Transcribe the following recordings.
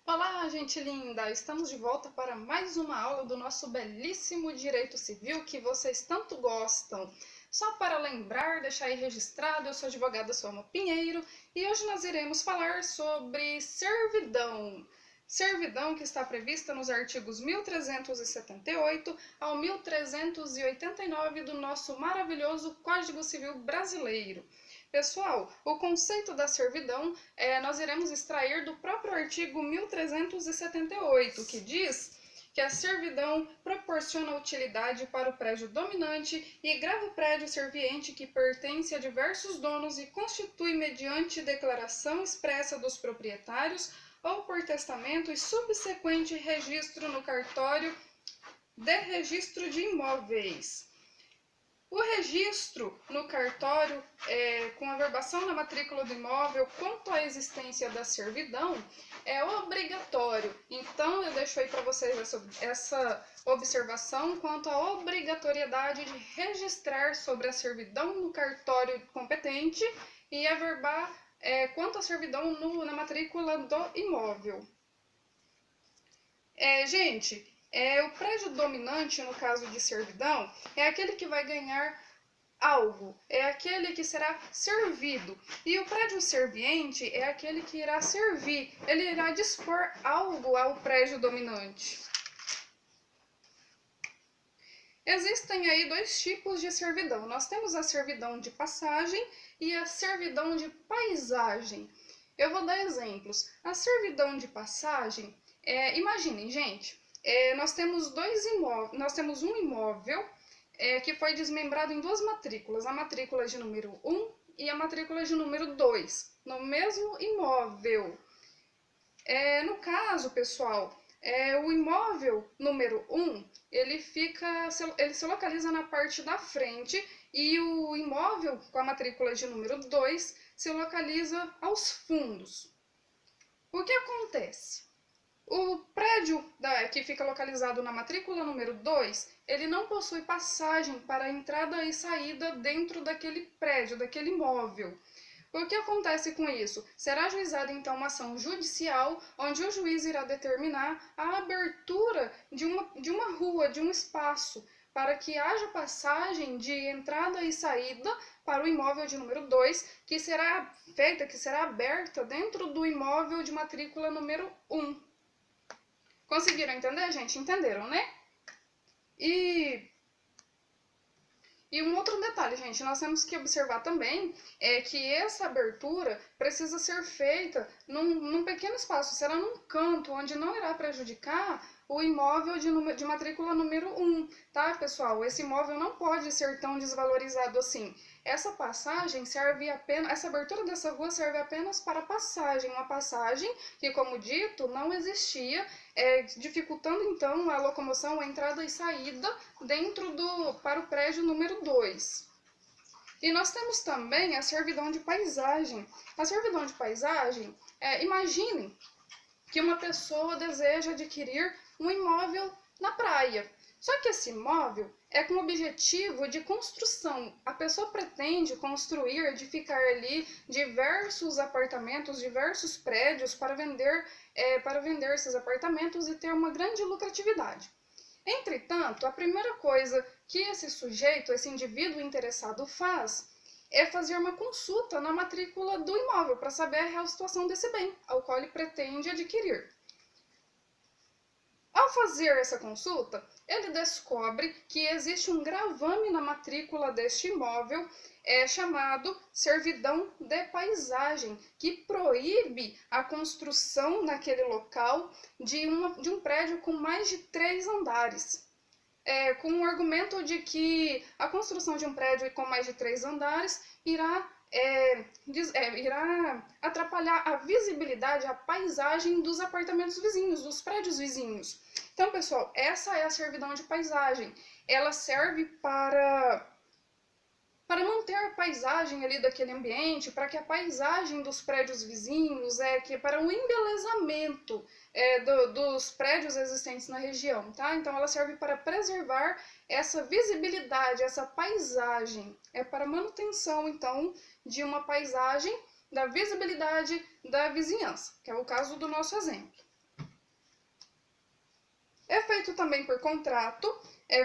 Olá, gente linda! Estamos de volta para mais uma aula do nosso belíssimo Direito Civil que vocês tanto gostam. Só para lembrar, deixar aí registrado, eu sou a advogada Suama Pinheiro e hoje nós iremos falar sobre servidão. Servidão que está prevista nos artigos 1378 ao 1389 do nosso maravilhoso Código Civil Brasileiro. Pessoal, o conceito da servidão nós iremos extrair do próprio artigo 1378, que diz que a servidão proporciona utilidade para o prédio dominante e grava o prédio serviente que pertence a diversos donos e constitui mediante declaração expressa dos proprietários ou por testamento e subsequente registro no cartório de registro de imóveis. O registro no cartório, com a verbação na matrícula do imóvel quanto à existência da servidão, é obrigatório. Então, eu deixo aí para vocês essa observação quanto à obrigatoriedade de registrar sobre a servidão no cartório competente e averbar quanto à servidão na matrícula do imóvel. Gente, o prédio dominante, no caso de servidão, é aquele que vai ganhar algo, é aquele que será servido. E o prédio serviente é aquele que irá servir, ele irá dispor algo ao prédio dominante. Existem aí dois tipos de servidão. Nós temos a servidão de passagem e a servidão de paisagem. Eu vou dar exemplos. A servidão de passagem, imaginem, gente, nós temos um imóvel que foi desmembrado em duas matrículas, a matrícula de número 1 e a matrícula de número 2, no mesmo imóvel. No caso, pessoal, o imóvel número 1, ele se localiza na parte da frente e o imóvel com a matrícula de número 2 se localiza aos fundos. O que acontece? O prédio que fica localizado na matrícula número 2, ele não possui passagem para entrada e saída dentro daquele prédio, daquele imóvel. O que acontece com isso? Será ajuizada então uma ação judicial, onde o juiz irá determinar a abertura de uma rua, de um espaço, para que haja passagem de entrada e saída para o imóvel de número 2, que será aberta dentro do imóvel de matrícula número 1. Conseguiram entender, gente? Entenderam, né? E um outro detalhe, gente, nós temos que observar também que essa abertura precisa ser feita num pequeno espaço, será num canto, onde não irá prejudicar o imóvel de matrícula número 1, tá, pessoal? Esse imóvel não pode ser tão desvalorizado assim. Essa passagem essa abertura dessa rua serve apenas para passagem, uma passagem que, como dito, não existia, dificultando então a locomoção, a entrada e saída para o prédio número 2. E nós temos também a servidão de paisagem. A servidão de paisagem, imaginem que uma pessoa deseja adquirir um imóvel na praia. Só que esse imóvel é com o objetivo de construção. A pessoa pretende construir, edificar ali diversos apartamentos, diversos prédios para vender esses apartamentos e ter uma grande lucratividade. Entretanto, a primeira coisa que esse sujeito, esse indivíduo interessado faz é fazer uma consulta na matrícula do imóvel para saber a real situação desse bem ao qual ele pretende adquirir. Ao fazer essa consulta, ele descobre que existe um gravame na matrícula deste imóvel chamado servidão de paisagem, que proíbe a construção naquele local de um prédio com mais de 3 andares. Com o argumento de que a construção de um prédio com mais de 3 andares irá atrapalhar a visibilidade, a paisagem dos apartamentos vizinhos, dos prédios vizinhos. Então, pessoal, essa é a servidão de paisagem. Ela serve para manter a paisagem ali daquele ambiente, para que a paisagem dos prédios vizinhos, para o embelezamento dos prédios existentes na região, tá? Então, ela serve para preservar essa visibilidade, essa paisagem, para manutenção, então, de uma paisagem, da visibilidade da vizinhança, que é o caso do nosso exemplo. É feito também por contrato,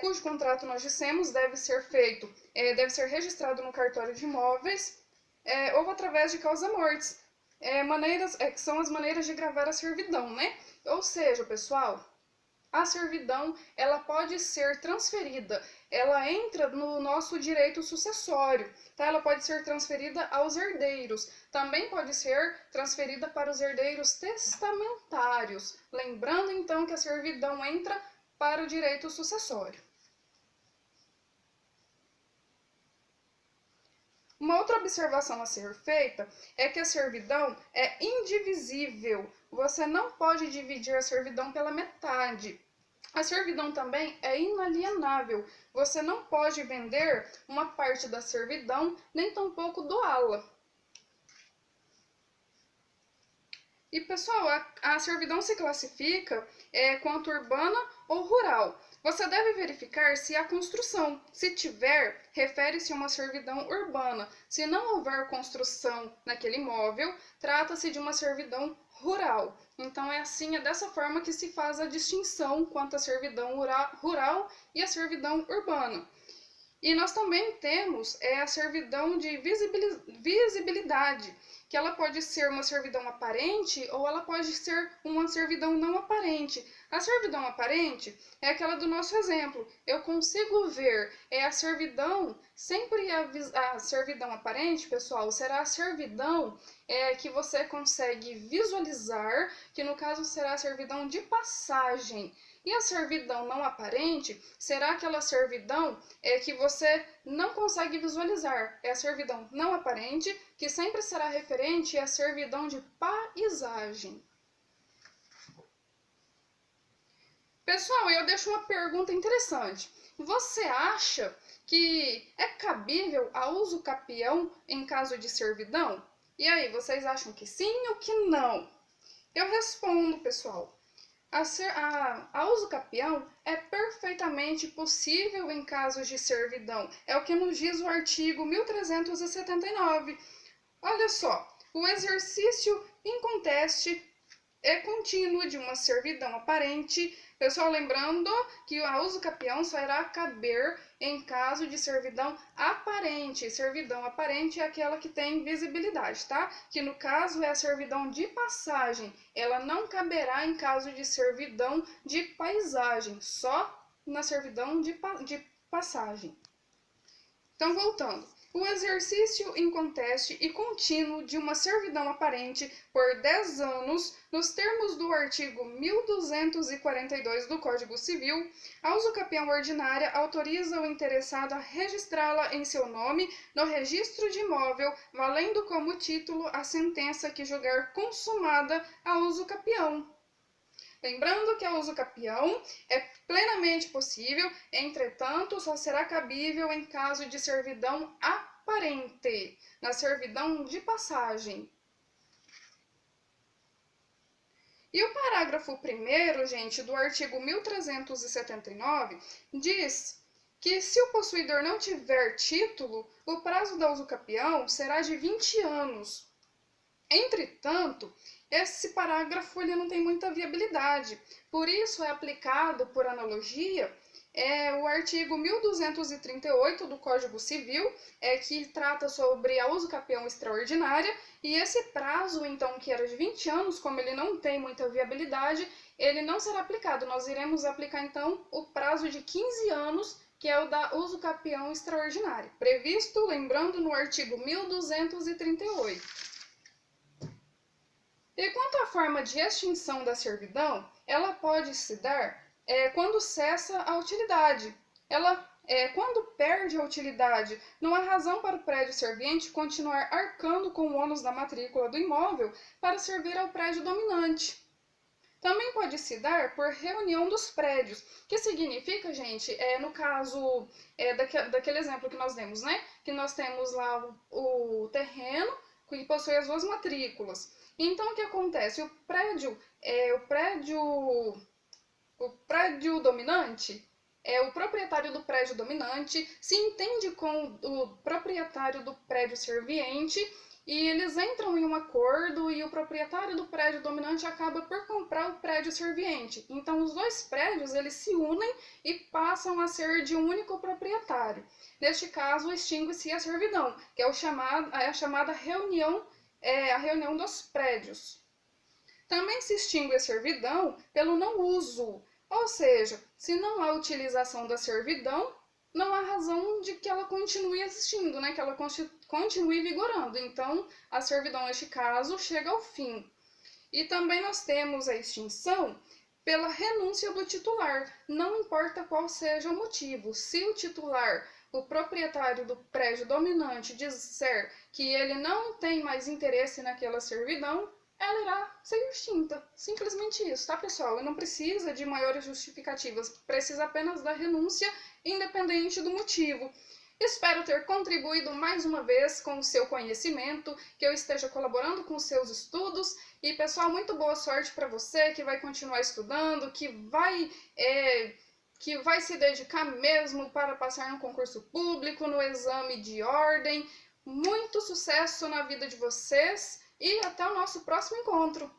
cujo contrato nós dissemos deve ser feito, deve ser registrado no cartório de imóveis, ou através de causa-mortes, que são as maneiras de gravar a servidão, né? Ou seja, pessoal, a servidão ela pode ser transferida, ela entra no nosso direito sucessório, tá? Ela pode ser transferida aos herdeiros, também pode ser transferida para os herdeiros testamentários. Lembrando então que a servidão entra para o direito sucessório. Uma outra observação a ser feita é que a servidão é indivisível. Você não pode dividir a servidão pela metade. A servidão também é inalienável. Você não pode vender uma parte da servidão, nem tampouco doá-la. E pessoal, a servidão se classifica quanto urbana ou rural. Você deve verificar se há construção. Se tiver, refere-se a uma servidão urbana. Se não houver construção naquele imóvel, trata-se de uma servidão rural. Então é dessa forma que se faz a distinção quanto à servidão rural e a servidão urbana. E nós também temos a servidão de visibilidade, que ela pode ser uma servidão aparente ou ela pode ser uma servidão não aparente. A servidão aparente é aquela do nosso exemplo. Eu consigo ver, a servidão, sempre a servidão aparente, pessoal, será a servidão que você consegue visualizar, que no caso será a servidão de passagem. E a servidão não aparente será aquela servidão que você não consegue visualizar. É a servidão não aparente, que sempre será referente à servidão de paisagem. Pessoal, eu deixo uma pergunta interessante. Você acha que é cabível a uso capião em caso de servidão? E aí, vocês acham que sim ou que não? Eu respondo, pessoal. A uso capião é perfeitamente possível em casos de servidão. É o que nos diz o artigo 1379. Olha só, o exercício inconteste é contínuo de uma servidão aparente. Pessoal, lembrando que a uso capião só irá caber em caso de servidão aparente. Servidão aparente é aquela que tem visibilidade, tá? Que no caso é a servidão de passagem. Ela não caberá em caso de servidão de paisagem, só na servidão de passagem. Então, voltando. O exercício inconteste e contínuo de uma servidão aparente por 10 anos, nos termos do artigo 1242 do Código Civil, a uso capião ordinária autoriza o interessado a registrá-la em seu nome no registro de imóvel, valendo como título a sentença que julgar consumada a uso capião. Lembrando que a uso capião é plenamente possível, entretanto, só será cabível em caso de servidão aparente, na servidão de passagem. E o parágrafo 1º, gente, do artigo 1379, diz que se o possuidor não tiver título, o prazo da uso capião será de 20 anos. Entretanto, esse parágrafo ele não tem muita viabilidade, por isso é aplicado, por analogia, o artigo 1238 do Código Civil, que trata sobre a uso capião extraordinária, e esse prazo, então, que era de 20 anos, como ele não tem muita viabilidade, ele não será aplicado. Nós iremos aplicar, então, o prazo de 15 anos, que é o da uso capião extraordinária, previsto, lembrando, no artigo 1238. E quanto à forma de extinção da servidão, ela pode se dar quando cessa a utilidade. Quando perde a utilidade, não há razão para o prédio serviente continuar arcando com o ônus da matrícula do imóvel para servir ao prédio dominante. Também pode se dar por reunião dos prédios, que significa, gente, no caso daquele exemplo que nós demos, né? Que nós temos lá o terreno que possui as duas matrículas. Então, o que acontece? O prédio dominante, o proprietário do prédio dominante se entende com o proprietário do prédio serviente e eles entram em um acordo e o proprietário do prédio dominante acaba por comprar o prédio serviente. Então, os dois prédios eles se unem e passam a ser de um único proprietário. Neste caso, extingue-se a servidão, que é a chamada reunião, a reunião dos prédios. Também se extingue a servidão pelo não uso, ou seja, se não há utilização da servidão, não há razão de que ela continue existindo, né? Que ela continue vigorando. Então, a servidão, neste caso, chega ao fim. E também nós temos a extinção pela renúncia do titular, não importa qual seja o motivo. Se o titular, o proprietário do prédio dominante, disser que ele não tem mais interesse naquela servidão, ela irá ser extinta. Simplesmente isso, tá, pessoal? E não precisa de maiores justificativas, precisa apenas da renúncia, independente do motivo. Espero ter contribuído mais uma vez com o seu conhecimento, que eu esteja colaborando com os seus estudos. E, pessoal, muito boa sorte para você que vai continuar estudando, que vai se dedicar mesmo para passar no concurso público, no exame de ordem. Muito sucesso na vida de vocês! E até o nosso próximo encontro!